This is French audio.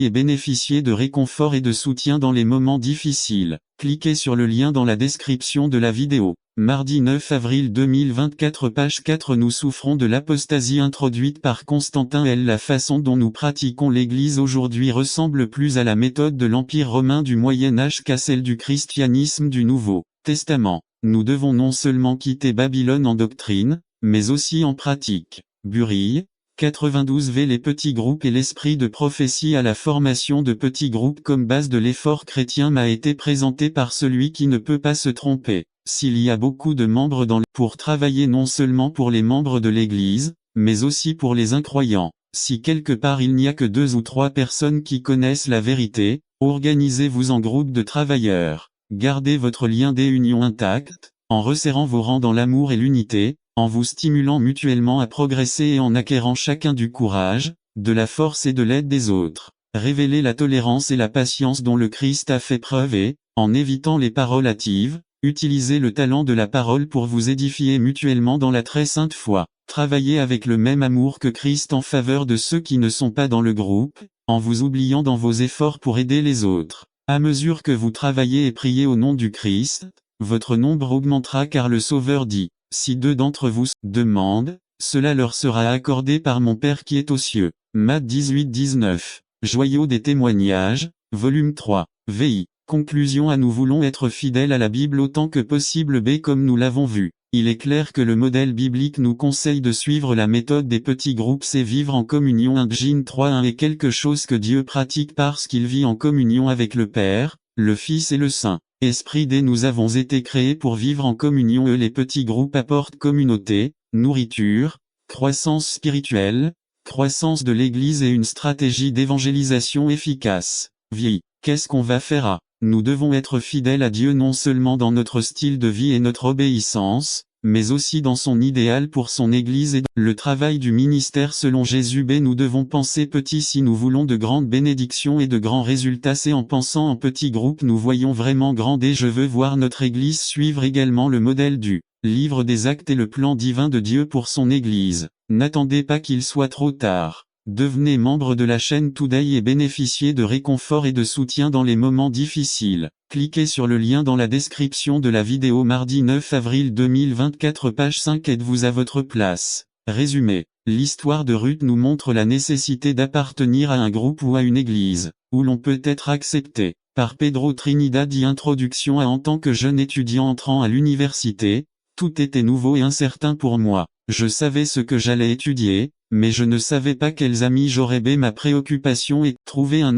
et bénéficier de réconfort et de soutien dans les moments difficiles. Cliquez sur le lien dans la description de la vidéo. Mardi 9 avril 2024 page 4. Nous souffrons de l'apostasie introduite par Constantin L. La façon dont nous pratiquons l'Église aujourd'hui ressemble plus à la méthode de l'Empire romain du Moyen Âge qu'à celle du christianisme du Nouveau Testament. Nous devons non seulement quitter Babylone en doctrine, mais aussi en pratique. Burille, 92v. Les petits groupes et l'esprit de prophétie à la formation de petits groupes comme base de l'effort chrétien m'a été présenté par celui qui ne peut pas se tromper. S'il y a beaucoup de membres pour travailler non seulement pour les membres de l'Église, mais aussi pour les incroyants. Si quelque part il n'y a que 2 ou 3 personnes qui connaissent la vérité, organisez-vous en groupe de travailleurs. Gardez votre lien d'union intact, en resserrant vos rangs dans l'amour et l'unité, en vous stimulant mutuellement à progresser et en acquérant chacun du courage, de la force et de l'aide des autres. Révélez la tolérance et la patience dont le Christ a fait preuve et, en évitant les paroles hâtives, utilisez le talent de la parole pour vous édifier mutuellement dans la très sainte foi. Travaillez avec le même amour que Christ en faveur de ceux qui ne sont pas dans le groupe, en vous oubliant dans vos efforts pour aider les autres. À mesure que vous travaillez et priez au nom du Christ, votre nombre augmentera car le Sauveur dit, « Si 2 d'entre vous demandent, cela leur sera accordé par mon Père qui est aux cieux. » Matthieu 18-19. Joyau des témoignages, volume 3. VI. Conclusion. Nous voulons être fidèles à la Bible autant que possible. B. Comme nous l'avons vu, il est clair que le modèle biblique nous conseille de suivre la méthode des petits groupes. C'est vivre en communion. 1 Jean 3:1 est quelque chose que Dieu pratique parce qu'il vit en communion avec le Père, le Fils et le Saint-Esprit. D. Nous avons été créés pour vivre en communion. Les petits groupes apportent communauté, nourriture, croissance spirituelle, croissance de l'Église et une stratégie d'évangélisation efficace. VI. Qu'est-ce qu'on va faire? Nous devons être fidèles à Dieu non seulement dans notre style de vie et notre obéissance, mais aussi dans son idéal pour son Église et le travail du ministère selon Jésus. B. Nous devons penser petit si nous voulons de grandes bénédictions et de grands résultats. C. En pensant en petits groupes nous voyons vraiment grand. D. Je veux voir notre Église suivre également le modèle du Livre des Actes et le plan divin de Dieu pour son Église. N'attendez pas qu'il soit trop tard. Devenez membre de la chaîne Today et bénéficiez de réconfort et de soutien dans les moments difficiles. Cliquez sur le lien dans la description de la vidéo. Mardi 9 avril 2024 page 5. Êtes-vous à votre place? Résumé. L'histoire de Ruth nous montre la nécessité d'appartenir à un groupe ou à une église, où l'on peut être accepté. Par Pedro Trinidad. Introduction. En tant que jeune étudiant entrant à l'université, tout était nouveau et incertain pour moi. Je savais ce que j'allais étudier, mais je ne savais pas quels amis j'aurais. Ma préoccupation est trouver un